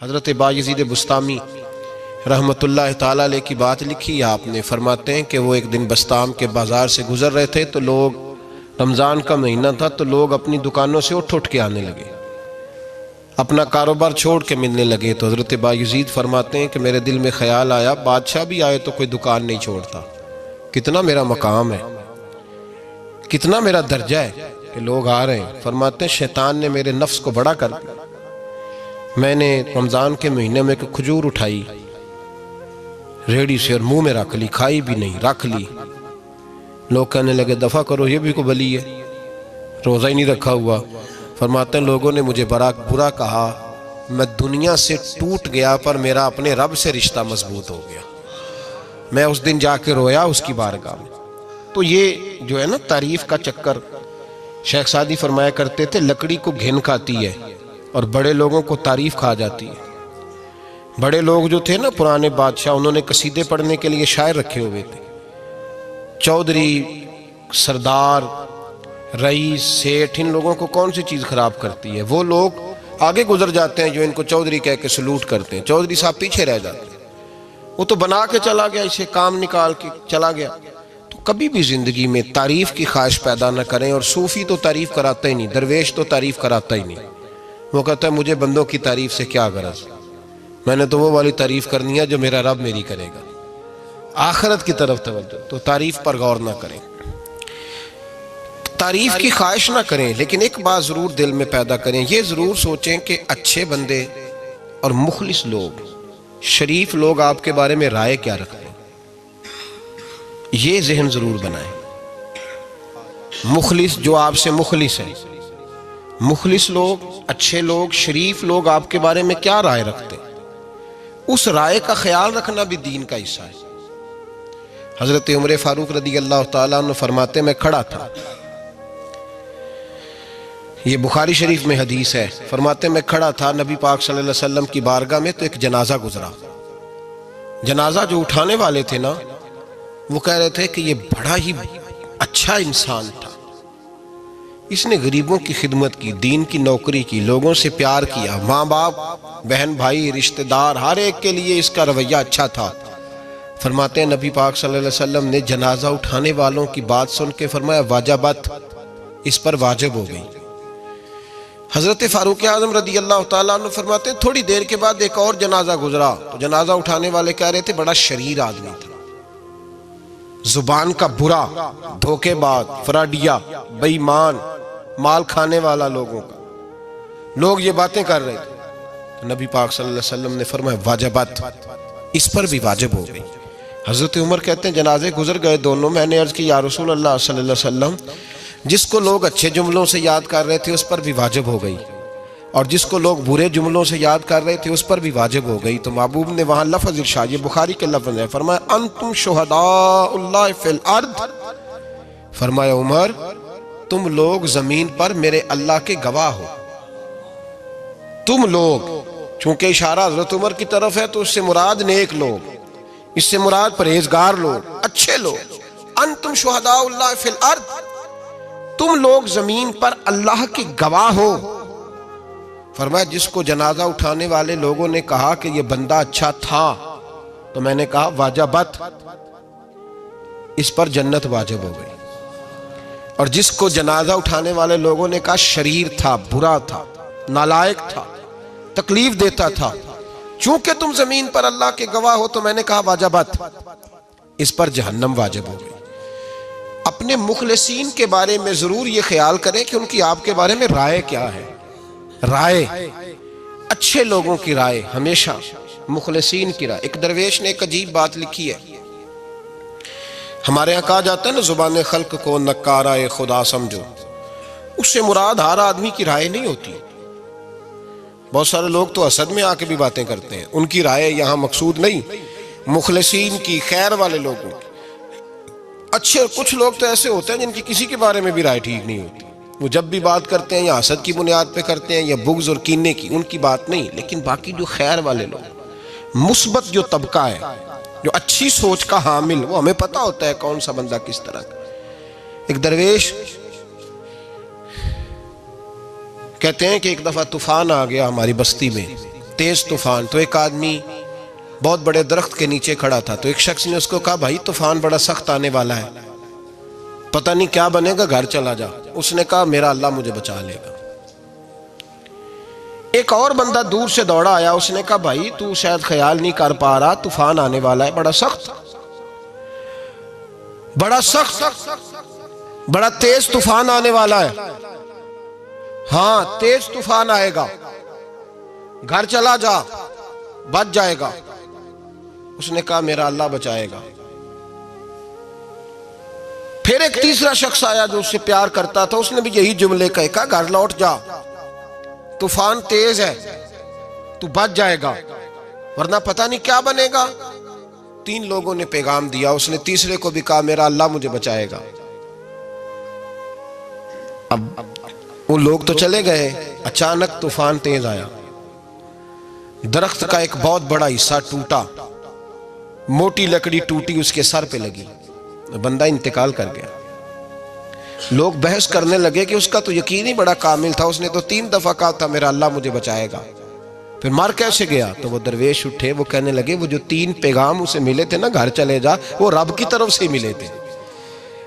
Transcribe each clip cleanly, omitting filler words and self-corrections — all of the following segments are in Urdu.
حضرت بایزید بسطامی رحمۃ اللہ تعالیٰ علیہ کی بات لکھی آپ نے، فرماتے ہیں کہ وہ ایک دن بسطام کے بازار سے گزر رہے تھے تو لوگ، رمضان کا مہینہ تھا تو لوگ اپنی دکانوں سے اٹھ کے آنے لگے، اپنا کاروبار چھوڑ کے ملنے لگے۔ تو حضرت بایزید فرماتے ہیں کہ میرے دل میں خیال آیا، بادشاہ بھی آئے تو کوئی دکان نہیں چھوڑتا، کتنا میرا مقام ہے، کتنا میرا درجہ ہے کہ لوگ آ رہے ہیں۔ فرماتے ہیں شیطان نے میرے نفس کو بڑا کر دیا، میں نے رمضان کے مہینے میں ایک کھجور اٹھائی ریڑھی سے اور منہ میں رکھ لی، کھائی بھی نہیں، رکھ لی۔ لوگ کہنے لگے دفع کرو، یہ بھی کو بلی ہے، روزہ ہی نہیں رکھا ہوا۔ فرماتے ہیں لوگوں نے مجھے برا کہا، میں دنیا سے ٹوٹ گیا پر میرا اپنے رب سے رشتہ مضبوط ہو گیا۔ میں اس دن جا کے رویا اس کی بارگاہ میں۔ تو یہ جو ہے نا تعریف کا چکر، شیخ سعدی فرمایا کرتے تھے لکڑی کو گھن کھاتی ہے اور بڑے لوگوں کو تعریف کھا جاتی ہے۔ بڑے لوگ جو تھے نا پرانے بادشاہ، انہوں نے قصیدے پڑھنے کے لیے شاعر رکھے ہوئے تھے، چودھری، سردار، رئیس، سیٹھ، ان لوگوں کو کون سی چیز خراب کرتی ہے؟ وہ لوگ آگے گزر جاتے ہیں جو ان کو چودھری کہہ کے سلوٹ کرتے ہیں، چودھری صاحب پیچھے رہ جاتے ہیں۔ وہ تو بنا کے چلا گیا، اسے کام نکال کے چلا گیا۔ تو کبھی بھی زندگی میں تعریف کی خواہش پیدا نہ کریں، اور صوفی تو تعریف کراتا ہی نہیں، درویش تو تعریف کراتا ہی نہیں۔ وہ کہتا ہے مجھے بندوں کی تعریف سے کیا غرض، میں نے تو وہ والی تعریف کرنی ہے جو میرا رب میری کرے گا۔ آخرت کی طرف توجہ، تو تعریف پر غور نہ کریں، تعریف کی خواہش نہ کریں، لیکن ایک بات ضرور دل میں پیدا کریں، یہ ضرور سوچیں کہ اچھے بندے اور مخلص لوگ، شریف لوگ آپ کے بارے میں رائے کیا رکھتے ہیں، یہ ذہن ضرور بنائیں۔ مخلص جو آپ سے مخلص ہے، مخلص لوگ، اچھے لوگ، شریف لوگ آپ کے بارے میں کیا رائے رکھتے ہیں، اس رائے کا خیال رکھنا بھی دین کا حصہ ہے۔ حضرت عمر فاروق رضی اللہ تعالیٰ عنہ فرماتے میں کھڑا تھا، یہ بخاری شریف میں حدیث ہے، فرماتے میں کھڑا تھا نبی پاک صلی اللہ علیہ وسلم کی بارگاہ میں، تو ایک جنازہ گزرا۔ جنازہ جو اٹھانے والے تھے نا، وہ کہہ رہے تھے کہ یہ بڑا ہی اچھا انسان تھا، اس نے غریبوں کی خدمت کی، دین کی نوکری کی، لوگوں سے پیار کیا، ماں باپ، بہن بھائی، رشتہ دار، ہر ایک کے لیے اس کا رویہ اچھا تھا۔ فرماتے ہیں نبی پاک صلی اللہ علیہ وسلم نے جنازہ اٹھانے والوں کی بات سن کے فرمایا واجبت، اس پر واجب ہو گئی۔ حضرت فاروق اعظم رضی اللہ تعالیٰ عنہ فرماتے ہیں تھوڑی دیر کے بعد ایک اور جنازہ گزرا، تو جنازہ اٹھانے والے کہہ رہے تھے بڑا شریر آدمی تھا، زبان کا برا، دھوکے باز، فراڈیا، بے ایمان، مال کھانے والا لوگوں کا، لوگ یہ باتیں کر رہے تھے۔ تو نبی پاک صلی اللہ علیہ وسلم نے فرمایا واجبت، اس پر بھی واجب ہو گئی۔ حضرت عمر کہتے ہیں جنازے گزر گئے دونوں، میں نے عرض کی یا رسول اللہ صلی اللہ علیہ وسلم، جس کو لوگ اچھے جملوں سے یاد کر رہے تھے اس پر بھی واجب ہو گئی، اور جس کو لوگ برے جملوں سے یاد کر رہے تھے اس پر بھی واجب ہو گئی۔ تو محبوب نے وہاں لفظ ارشاد، یہ بخاری کے لفظ ہے، فرمایا انتم شہداء اللہ فی الارض، فرمایا عمر تم لوگ زمین پر میرے اللہ کے گواہ ہو، تم لوگ، چونکہ اشارہ حضرت عمر کی طرف ہے تو اس سے مراد نیک لوگ، اس سے مراد پرہیزگار لوگ، اچھے لوگ۔ انتم شہداء اللہ فی الارض، تم لوگ زمین پر اللہ کے گواہ ہو۔ فرمایا جس کو جنازہ اٹھانے والے لوگوں نے کہا کہ یہ بندہ اچھا تھا، تو میں نے کہا واجبت، اس پر جنت واجب ہو گئی۔ اور جس کو جنازہ اٹھانے والے لوگوں نے کہا شریر تھا، برا تھا، نالائق تھا، تکلیف دیتا تھا، چونکہ تم زمین پر اللہ کے گواہ ہو، تو میں نے کہا واجبت، اس پر جہنم واجب ہو گئی۔ اپنے مخلصین کے بارے میں ضرور یہ خیال کریں کہ ان کی آپ کے بارے میں رائے کیا ہے۔ رائے، اچھے لوگوں کی رائے، ہمیشہ مخلصین کی رائے۔ ایک درویش نے ایک عجیب بات لکھی ہے، ہمارے یہاں کہا جاتا ہے نا زبان خلق کو نکارہ خدا سمجھو، اس سے مراد ہر آدمی کی رائے نہیں ہوتی۔ بہت سارے لوگ تو حسد میں آ کے بھی باتیں کرتے ہیں، ان کی رائے یہاں مقصود نہیں، مخلصین کی، خیر والے لوگوں کی۔ اچھے کچھ لوگ تو ایسے ہوتے ہیں جن کی کسی کے بارے میں بھی رائے ٹھیک نہیں ہوتی، وہ جب بھی بات کرتے ہیں یا حسد کی بنیاد پہ کرتے ہیں یا بغض اور کینے کی، ان کی بات نہیں۔ لیکن باقی جو خیر والے لوگ، مثبت جو طبقہ ہے، جو اچھی سوچ کا حامل، وہ ہمیں پتہ ہوتا ہے کون سا بندہ کس طرح کا۔ ایک درویش کہتے ہیں کہ ایک دفعہ طوفان آ گیا ہماری بستی میں، تیز طوفان. تو ایک آدمی بہت بڑے درخت کے نیچے کھڑا تھا, تو ایک شخص نے اس کو کہا بھائی طوفان بڑا سخت آنے والا ہے, پتہ نہیں کیا بنے گا, گھر چلا جا. اس نے کہا میرا اللہ مجھے بچا لے گا. ایک اور بندہ دور سے دوڑا آیا, اس نے کہا بھائی تو شاید خیال نہیں کر پا رہا, طوفان آنے والا ہے بڑا سخت, بڑا تیز طوفان آنے والا ہے. ہاں تیز طوفان آئے گا, گھر چلا جا, بچ جائے گا. اس نے کہا میرا اللہ بچائے گا. پھر ایک تیسرا شخص آیا جو اس سے پیار کرتا تھا, اس نے بھی یہی جملے کہا گھر لوٹ جا, طوفان تیز ہے, تو بچ جائے گا ورنہ پتہ نہیں کیا بنے گا. 3 لوگوں نے پیغام دیا, اس نے تیسرے کو بھی کہا میرا اللہ مجھے بچائے گا. اب وہ لوگ تو چلے گئے, اچانک طوفان تیز آیا, درخت کا ایک بہت بڑا حصہ ٹوٹا, موٹی لکڑی ٹوٹی اس کے سر پہ لگی, بندہ انتقال کر گیا. لوگ بحث کرنے لگے کہ اس کا تو یقین ہی بڑا کامل تھا, اس نے تو 3 دفعہ کہا تھا میرا اللہ مجھے بچائے گا, پھر مر کیسے گیا؟ تو وہ درویش اٹھے, وہ کہنے لگے وہ جو 3 پیغام اسے ملے تھے نا گھر چلے جا, وہ رب کی طرف سے ملے تھے.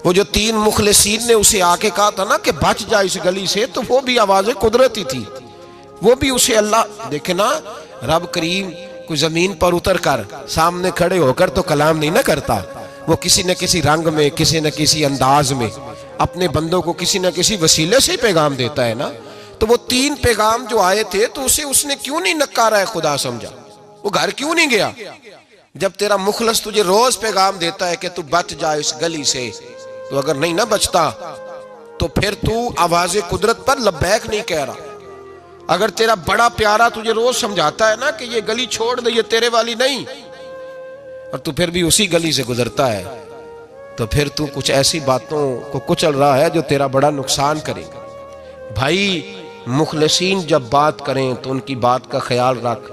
وہ جو 3 مخلصین نے اسے آ کے کہا تھا نا کہ بچ جا اس گلی سے, تو وہ بھی آواز قدرتی تھی, وہ بھی اسے اللہ. دیکھیں نا رب کریم کوئی زمین پر اتر کر سامنے کھڑے ہو کر تو کلام نہیں نہ کرتا, وہ کسی نہ کسی رنگ میں, کسی نہ کسی انداز میں اپنے بندوں کو کسی نہ کسی وسیلے سے پیغام دیتا ہے نا. تو وہ 3 پیغام جو آئے تھے تو اسے اس نے کیوں نہیں نکارا ہے خدا سمجھا, وہ گھر کیوں نہیں گیا؟ جب تیرا مخلص تجھے روز پیغام دیتا ہے کہ تو بچ جا اس گلی سے, تو اگر نہیں نہ بچتا تو پھر تو آواز قدرت پر لبیک نہیں کہہ رہا. اگر تیرا بڑا پیارا تجھے روز سمجھاتا ہے نا کہ یہ گلی چھوڑ دے, یہ تیرے والی نہیں, اور تو پھر بھی اسی گلی سے گزرتا ہے, تو پھر تو کچھ ایسی باتوں کو کچل رہا ہے جو تیرا بڑا نقصان کرے گا. بھائی مخلصین جب بات کریں تو ان کی بات کا خیال رکھ,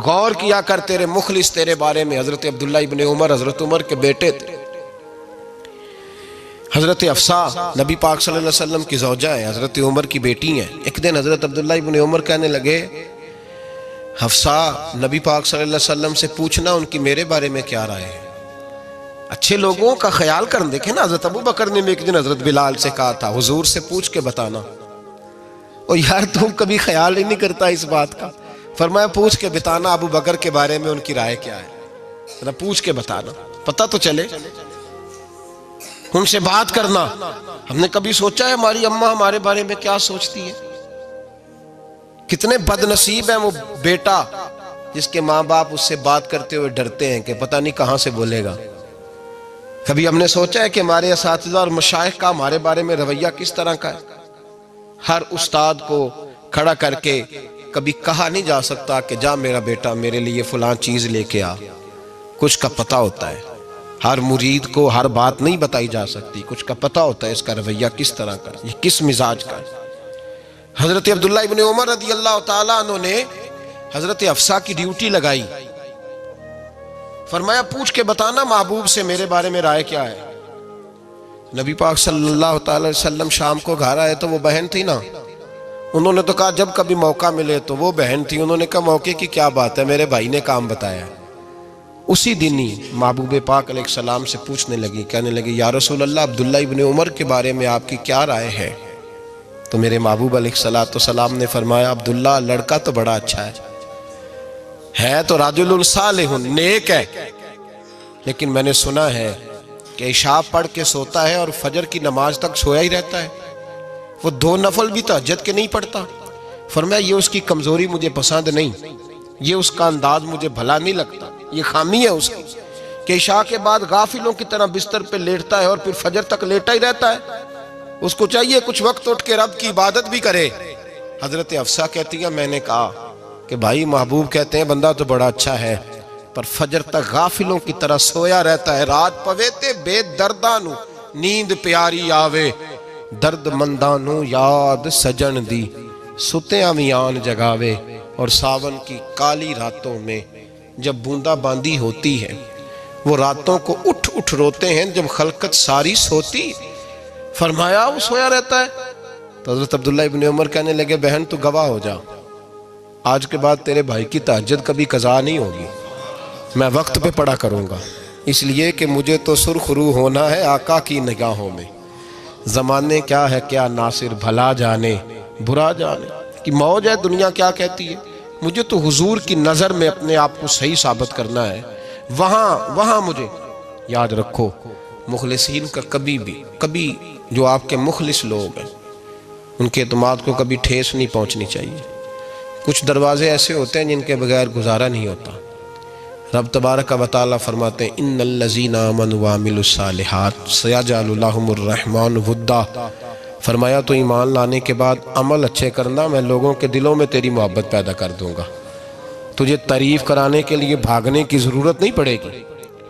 غور کیا کر. تیرے مخلص تیرے بارے میں حضرت عبداللہ ابن عمر, حضرت عمر کے بیٹے تھے, حضرت حفصہ نبی پاک صلی اللہ علیہ وسلم کی زوجہ ہے, حضرت عمر کی بیٹی ہیں. ایک دن حضرت عبداللہ ابن عمر کہنے لگے حفصہ نبی پاک صلی اللہ علیہ وسلم سے پوچھنا ان کی میرے بارے میں کیا رائے ہے, اچھے لوگوں کا خیال کرنا. دیکھیں نا حضرت ابو بکر نے ایک دن حضرت بلال سے کہا تھا حضور سے پوچھ کے بتانا, اور یار تم کبھی خیال ہی نہیں کرتا اس بات کا. فرمایا پوچھ کے بتانا ابو بکر کے بارے میں ان کی رائے کیا ہے, پوچھ کے بتانا, پتہ تو چلے, ان سے بات کرنا. ہم نے کبھی سوچا ہے ہماری اماں ہمارے بارے میں کیا سوچتی ہے؟ کتنے بد نصیب ہیں وہ بیٹا جس کے ماں باپ اس سے بات کرتے ہوئے ڈرتے ہیں کہ پتہ نہیں کہاں سے بولے گا. کبھی ہم نے سوچا ہے کہ ہمارے اساتذہ اور مشائخ کا ہمارے بارے میں رویہ کس طرح کا ہے؟ ہر استاد کو کھڑا کر کے کبھی کہا نہیں جا سکتا کہ جا میرا بیٹا میرے لیے فلاں چیز لے کے آ, کچھ کا پتہ ہوتا ہے. ہر مرید کو ہر بات نہیں بتائی جا سکتی, کچھ کا پتہ ہوتا ہے اس کا رویہ کس طرح کا, یہ کس مزاج کا ہے. حضرت عبداللہ ابن عمر رضی اللہ تعالیٰ عنہ نے حضرت حفصہ کی ڈیوٹی لگائی, فرمایا پوچھ کے بتانا محبوب سے میرے بارے میں رائے کیا ہے. نبی پاک صلی اللہ تعالی وسلم شام کو گھر آئے تو وہ بہن تھی نا, انہوں نے تو کہا جب کبھی موقع ملے تو وہ بہن تھی, انہوں نے کہا موقع کی کیا بات ہے, میرے بھائی نے کام بتایا. اسی دن ہی محبوب پاک علیہ السلام سے پوچھنے لگی, کہنے لگی یا رسول اللہ عبداللہ ابن عمر کے بارے میں آپ کی کیا رائے ہے؟ تو میرے محبوب علیہ السلام نے فرمایا عبداللہ لڑکا تو بڑا اچھا ہے تو رجل صالح, نیک ہے, لیکن میں نے سنا ہے کہ عشاء پڑھ کے سوتا ہے اور فجر کی نماز تک سویا ہی رہتا ہے, وہ 2 نفل بھی تہجد کے نہیں پڑھتا. فرمایا یہ اس کی کمزوری مجھے پسند نہیں, یہ اس کا انداز مجھے بھلا نہیں لگتا, یہ خامی ہے اس کی کہ عشاء کے بعد غافلوں کی طرح بستر پہ لیٹتا ہے اور پھر فجر تک لیٹا ہی رہتا ہے. اس کو چاہیے کچھ وقت اٹھ کے رب کی عبادت بھی کرے. حضرت حفصہ کہتی ہے میں نے کہا کہ بھائی محبوب کہتے ہیں بندہ تو بڑا اچھا ہے پر فجر تک غافلوں کی طرح سویا رہتا ہے. رات پویتے بے دردانو نیند پیاری آوے, درد مندانو یاد سجن دی ستیاں میان جگاوے. اور ساون کی کالی راتوں میں جب بوندا باندی ہوتی ہے وہ راتوں کو اٹھ اٹھ روتے ہیں جب خلقت ساری سوتی. فرمایا وہ سویا رہتا ہے. تو حضرت عبداللہ ابن عمر کہنے لگے بہن تو گواہ ہو جا, آج کے بعد تیرے بھائی کی تہجد کبھی قضا نہیں ہوگی، میں وقت پہ پڑھا کروں گا، اس لیے کہ مجھے تو سرخ رو ہونا ہے آقا کی نگاہوں میں۔ زمانے کیا ہے کیا ناصر، بھلا جانے برا جانے کہ موج ہے دنیا کیا کہتی ہے، مجھے تو حضور کی نظر میں اپنے آپ کو صحیح ثابت کرنا ہے، وہاں مجھے یاد رکھو مخلصین کا کبھی جو آپ کے مخلص لوگ ہیں ان کے اعتماد کو کبھی ٹھیس نہیں پہنچنی چاہیے۔ کچھ دروازے ایسے ہوتے ہیں جن کے بغیر گزارا نہیں ہوتا۔ رب تبارک و تعالیٰ فرماتے ہیں ان الذین آمنوا وعملوا الصالحات سیجعل لهم الرحمن ودا، فرمایا تو ایمان لانے کے بعد عمل اچھے کرنا، میں لوگوں کے دلوں میں تیری محبت پیدا کر دوں گا، تجھے تعریف کرانے کے لیے بھاگنے کی ضرورت نہیں پڑے گی،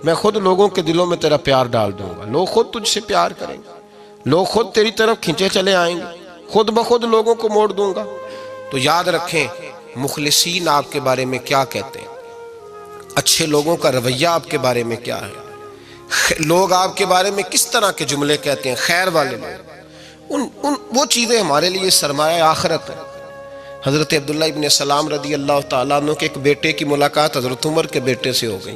میں خود لوگوں کے دلوں میں تیرا پیار ڈال دوں گا، لوگ خود تجھ سے پیار کریں گے، لوگ خود تیری طرف کھنچے چلے آئیں گے، خود بخود لوگوں کو موڑ دوں گا۔ تو یاد رکھیں مخلصین آپ کے بارے میں کیا کہتے ہیں، اچھے لوگوں کا رویہ آپ کے بارے میں کیا ہے، لوگ آپ کے بارے میں کس طرح کے جملے کہتے ہیں، خیر والے لوگ، وہ چیزیں ہمارے لیے سرمایہ آخرت ہے۔ حضرت عبداللہ ابن سلام رضی اللہ تعالیٰ عنہ کے ایک بیٹے کی ملاقات حضرت عمر کے بیٹے سے ہو گئی۔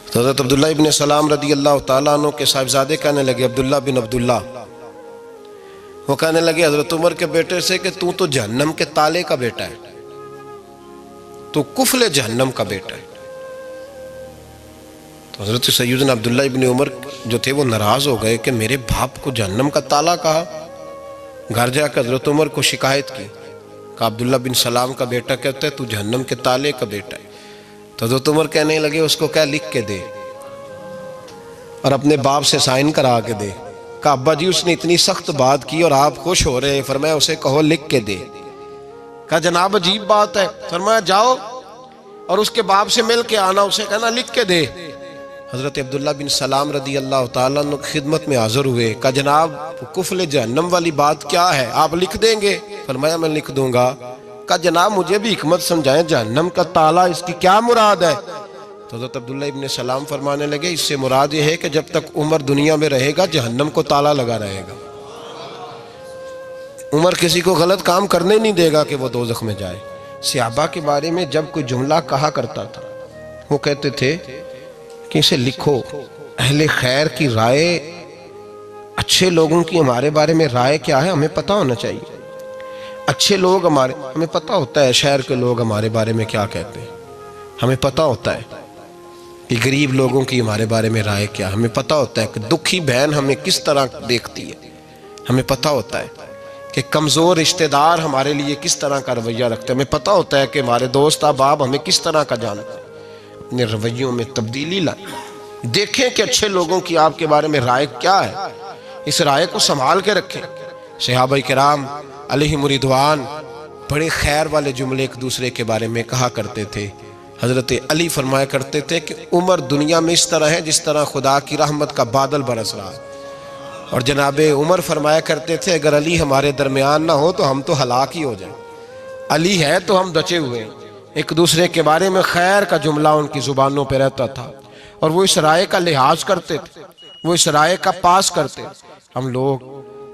تو حضرت عبداللہ ابن سلام رضی اللہ تعالیٰ عنہ کے صاحبزادے کہنے لگے عبداللہ بن عبداللہ، وہ کہنے لگے حضرت عمر کے بیٹے سے کہ تو جہنم کے تالے کا بیٹا ہے، تو کفل جہنم کا بیٹا ہے۔ تو حضرت سیدنا عبداللہ ابن عمر جو تھے وہ ناراض ہو گئے کہ میرے باپ کو جہنم کا تالا کہا۔ گھر جا کر حضرت عمر کو شکایت کی، کہ عبداللہ بن سلام کا بیٹا کہتا ہے تو جہنم کے تالے کا بیٹا ہے۔ تو حضرت عمر کہنے لگے اس کو کیا لکھ کے دے اور اپنے باپ سے سائن کرا کے دے۔ کہا ابا جی اس نے اتنی سخت بات کی اور آپ خوش ہو رہے ہیں، فرمایا اسے کہو لکھ کے دے۔ کہا جناب عجیب بات ہے، فرمایا جاؤ اور اس کے باپ سے مل کے آنا، اسے کہنا لکھ کے دے۔ حضرت عبداللہ بن سلام رضی اللہ تعالیٰ عنہ خدمت میں حاضر ہوئے، کہا جناب کفل جہنم والی بات کیا ہے، آپ لکھ دیں گے؟ فرمایا میں لکھ دوں گا۔ کہا جناب مجھے بھی حکمت سمجھائیں، جہنم کا تالا اس کی کیا مراد ہے؟ تو حضرت عبداللہ ابن سلام فرمانے لگے اس سے مراد یہ ہے کہ جب تک عمر دنیا میں رہے گا جہنم کو تالا لگا رہے گا، عمر کسی کو غلط کام کرنے نہیں دے گا کہ وہ دوزخ میں جائے۔ صحابہ کے بارے میں جب کوئی جملہ کہا کرتا تھا وہ کہتے تھے کہ اسے لکھو، اہل خیر کی رائے، اچھے لوگوں کی ہمارے بارے میں رائے کیا ہے ہمیں پتہ ہونا چاہیے۔ اچھے لوگ ہمیں پتہ ہوتا ہے شہر کے لوگ ہمارے بارے میں کیا کہتے ہیں، ہمیں پتہ ہوتا ہے کہ غریب لوگوں کی ہمارے بارے میں رائے کیا، ہمیں پتہ ہوتا ہے کہ دکھی بہن ہمیں کس طرح دیکھتی ہے، ہمیں پتہ ہوتا ہے کہ کمزور رشتہ دار ہمارے لیے کس طرح کا رویہ رکھتے ہیں، ہمیں پتہ ہوتا ہے کہ ہمارے دوست احباب ہمیں کس طرح کا جانتے ہیں۔ اپنے رویوں میں تبدیلی لائیں، دیکھیں کہ اچھے لوگوں کی آپ کے بارے میں رائے کیا ہے، اس رائے کو سنبھال کے رکھیں۔ صحابہ کرام علیہم رضوان بڑے خیر والے جملے ایک دوسرے کے بارے میں کہا کرتے تھے۔ حضرت علی فرمایا کرتے تھے کہ عمر دنیا میں اس طرح ہے جس طرح خدا کی رحمت کا بادل برس رہا ہے، اور جناب عمر فرمایا کرتے تھے اگر علی ہمارے درمیان نہ ہو تو ہم تو ہلاک ہی ہو جائیں، علی ہے تو ہم بچے ہوئے ہیں۔ ایک دوسرے کے بارے میں خیر کا جملہ ان کی زبانوں پہ رہتا تھا، اور وہ اس رائے کا لحاظ کرتے تھے، وہ اس رائے کا پاس کرتے۔ ہم لوگ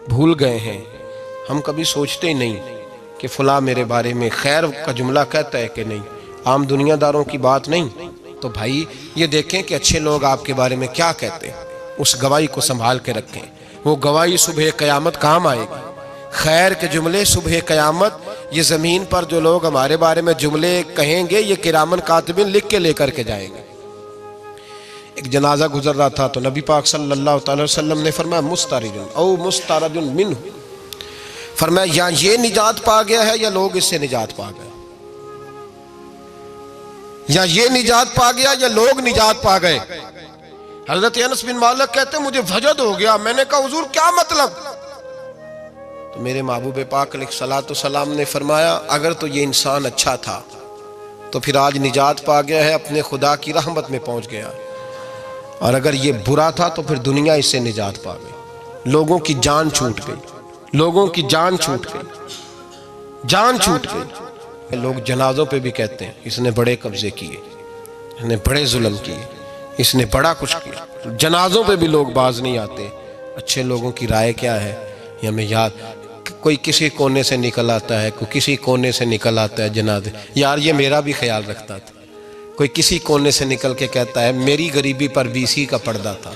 بھول گئے ہیں، ہم کبھی سوچتے ہی نہیں کہ فلاں میرے بارے میں خیر کا جملہ کہتا ہے کہ نہیں، عام دنیا داروں کی بات نہیں۔ تو بھائی یہ دیکھیں کہ اچھے لوگ آپ کے بارے میں کیا کہتے ہیں، اس گواہی کو سنبھال کے رکھیں، وہ گواہی صبح قیامت کام آئے گی۔ خیر کے جملے صبح قیامت، یہ زمین پر جو لوگ ہمارے بارے میں جملے کہیں گے یہ کرامن کاتبین لکھ کے لے کر کے جائیں گے۔ ایک جنازہ گزر رہا تھا تو نبی پاک صلی اللہ تعالی وسلم نے فرمایا مسترجن او مسترجن منہ، فرمایا یا یہ نجات پا گیا ہے یا لوگ اس سے نجات پا گئے، یا یہ نجات پا گیا یا لوگ نجات پا گئے۔ حضرت انس بن مالک کہتے ہیں مجھے وجد ہو گیا، میں نے کہا حضور کیا مطلب؟ تو میرے محبوب پاک علیہ الصلوۃ والسلام نے فرمایا اگر تو یہ انسان اچھا تھا تو پھر آج نجات پا گیا ہے، اپنے خدا کی رحمت میں پہنچ گیا، اور اگر یہ برا تھا تو پھر دنیا اس سے نجات پا گئی، لوگوں کی جان چھوٹ گئی، لوگوں کی جان چھوٹ گئی، جان چھوٹ گئی۔ لوگ جنازوں پہ بھی کہتے ہیں اس نے بڑے قبضے کیے، اس نے بڑے ظلم کیے، اس نے بڑا کچھ کیا، جنازوں پہ بھی لوگ باز نہیں آتے۔ اچھے لوگوں کی رائے کیا ہے یہ ہمیں یاد، کوئی کسی کونے سے نکل آتا ہے، کوئی کسی کونے سے نکل آتا ہے جنازے. یار یہ میرا بھی خیال رکھتا تھا. کوئی کسی کونے سے نکل کے کہتا ہے میری غریبی پر BC کا پردہ تھا.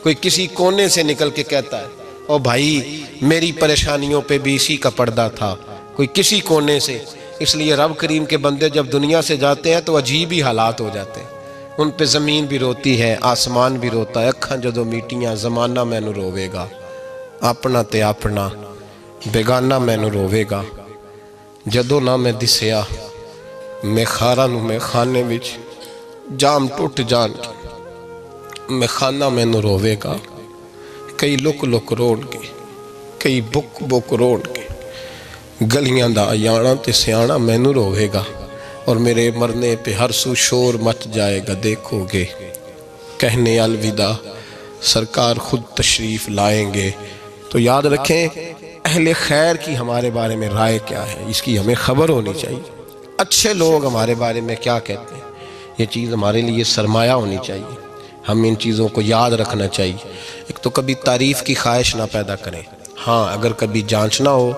کوئی کسی کونے سے نکل کے کہتا ہے او بھائی میری پریشانیوں پہ BC کا پردہ تھا. کوئی کسی کونے سے. اس لیے رب کریم کے بندے جب دنیا سے جاتے ہیں تو عجیب ہی حالات ہو جاتے ہیں. ان پہ زمین بھی روتی ہے، آسمان بھی روتا ہے. اکھاں جدو میٹیاں زمانہ مینوں روے گا، اپنا تے اپنا بیگانہ مینوں روے گا. جدو نہ میں دسیا میں خارا نو میں خانے وچ جام ٹوٹ جان کے میں خانہ مینوں روے گا. کئی لک لک روڑ کے، کئی بک بک روڑ کے گلیاں دا ایانا تے سیانا مینوں روے گا. اور میرے مرنے پہ ہر سو شور مچ جائے گا، دیکھو گے کہنے الوداع سرکار خود تشریف لائیں گے. تو یاد رکھیں اہل خیر کی ہمارے بارے میں رائے کیا ہے، اس کی ہمیں خبر ہونی چاہیے. اچھے لوگ ہمارے بارے میں کیا کہتے ہیں، یہ چیز ہمارے لیے سرمایہ ہونی چاہیے. ہم ان چیزوں کو یاد رکھنا چاہیے. ایک تو کبھی تعریف کی خواہش نہ پیدا کریں. ہاں اگر کبھی جانچنا ہو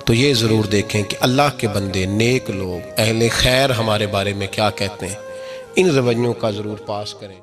تو یہ ضرور دیکھیں کہ اللہ کے بندے، نیک لوگ، اہل خیر ہمارے بارے میں کیا کہتے ہیں. ان رویوں کا ضرور پاس کریں.